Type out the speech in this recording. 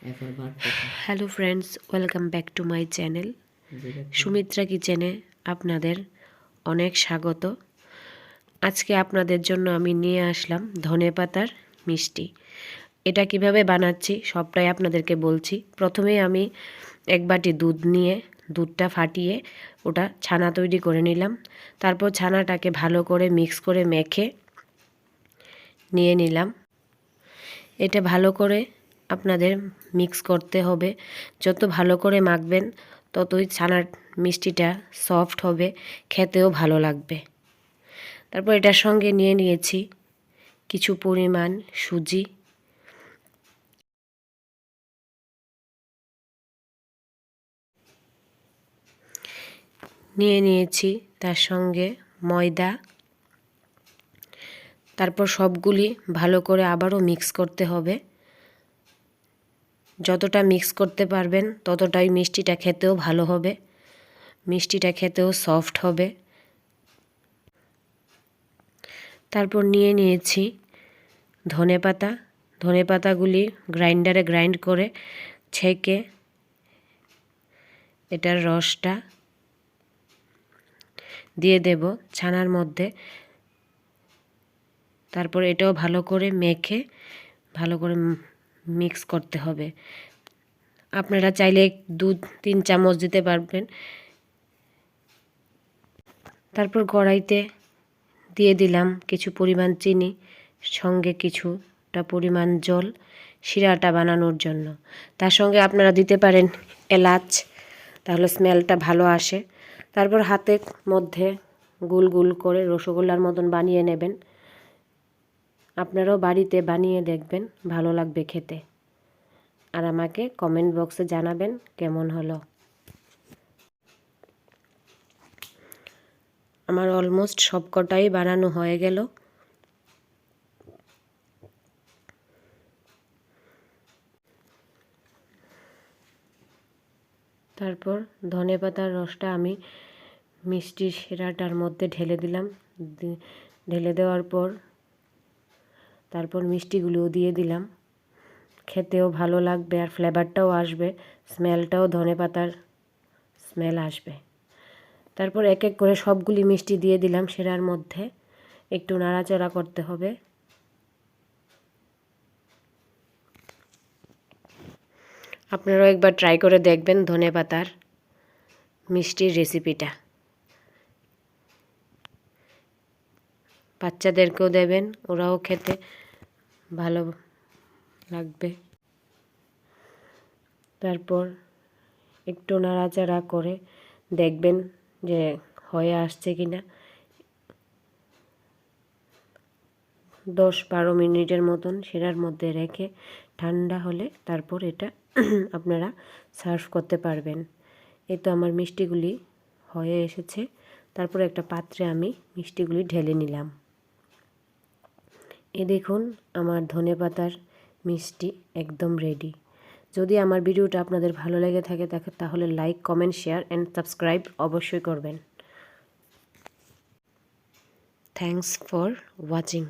Hello friends, welcome back to my channel Sumitra কিচেনে আপনাদের অনেক স্বাগত। আজকে আপনাদের জন্য আমি নিয়ে আসলাম ধনেপাতার মিষ্টি। এটা কিভাবে বানাচ্ছি সবটাই আপনাদেরকে বলছি। প্রথমে আমি এক বাটি দুধ নিয়ে দুধটা ফাটিয়ে ওটা ছানা তৈরি করে নিলাম। তারপর ছানাটাকে ভালো করে মিক্স করে মেখে নিয়ে নিলাম। এটা ভালো করে আপনাদের মিক্স করতে হবে। যত ভালো করে মাখবেন ততই ছানার মিষ্টিটা সফট হবে, খেতেও ভালো লাগবে। তারপর এটার সঙ্গে নিয়ে নিয়েছি কিছু পরিমাণ সুজি, নিয়ে নিয়েছি তার সঙ্গে ময়দা। তারপর সবগুলি ভালো করে আবারও মিক্স করতে হবে। যতটা মিক্স করতে পারবেন ততটাই মিষ্টিটা খেতেও ভালো হবে, মিষ্টিটা খেতেও সফট হবে। তারপর নিয়ে নিয়েছি ধনেপাতা। ধনেপাতাগুলি গ্রাইন্ডারে গ্রাইন্ড করে ছেঁকে এটার রসটা দিয়ে দেব ছানার মধ্যে। তারপর এটাও ভালো করে মেখে ভালো করে মিক্স করতে হবে। আপনারা চাইলে 2-3 চামচ দিতে পারবেন। তারপর কড়াইতে দিয়ে দিলাম কিছু পরিমাণ চিনি, সঙ্গে কিছুটা পরিমাণ জল শিরাটা বানানোর জন্য। তার সঙ্গে আপনারা দিতে পারেন এলাচ, তাহলে স্মেলটা ভালো আসে। তারপর হাতের মধ্যে গোল গোল করে রসগোল্লার মতন বানিয়ে নেবেন। আপনারাও বাড়িতে বানিয়ে দেখবেন, ভালো লাগবে খেতে। আর আমাকে কমেন্ট বক্সে জানাবেন কেমন হলো। আমার অলমোস্ট সবকটাই বানানো হয়ে গেল। তারপর ধনেপাতার রসটা আমি মিষ্টি শিরাটার মধ্যে ঢেলে দিলাম। ঢেলে দেওয়ার পর তারপর মিষ্টিগুলোও দিয়ে দিলাম। খেতেও ভালো লাগবে আর ফ্লেভারটাও আসবে, স্মেলটাও ধনেপাতার স্মেল আসবে। তারপর এক এক করে সবগুলি মিষ্টি দিয়ে দিলাম শিরার মধ্যে। একটু নাড়াচাড়া করতে হবে। আপনারাও একবার ট্রাই করে দেখবেন ধনেপাতার মিষ্টির রেসিপিটা। বাচ্চাদেরকেও দেবেন, ওরাও খেতে ভালো লাগবে। তারপর একটু নাড়াচাড়া করে দেখবেন যে হয়ে আসছে কিনা। 10-12 মিনিটের মতন শিরার মধ্যে রেখে ঠান্ডা হলে তারপর এটা আপনারা সার্ভ করতে পারবেন। এই তো আমার মিষ্টিগুলি হয়ে এসেছে। তারপর একটা পাত্রে আমি মিষ্টিগুলি ঢেলে নিলাম। দেখুন আমার ধনেপাতার মিষ্টি একদম রেডি। যদি আমার ভিডিওটা আপনাদের ভালো লেগে থাকে তাহলে like, comment, share and subscribe অবশ্যই করবেন। Thanks for watching.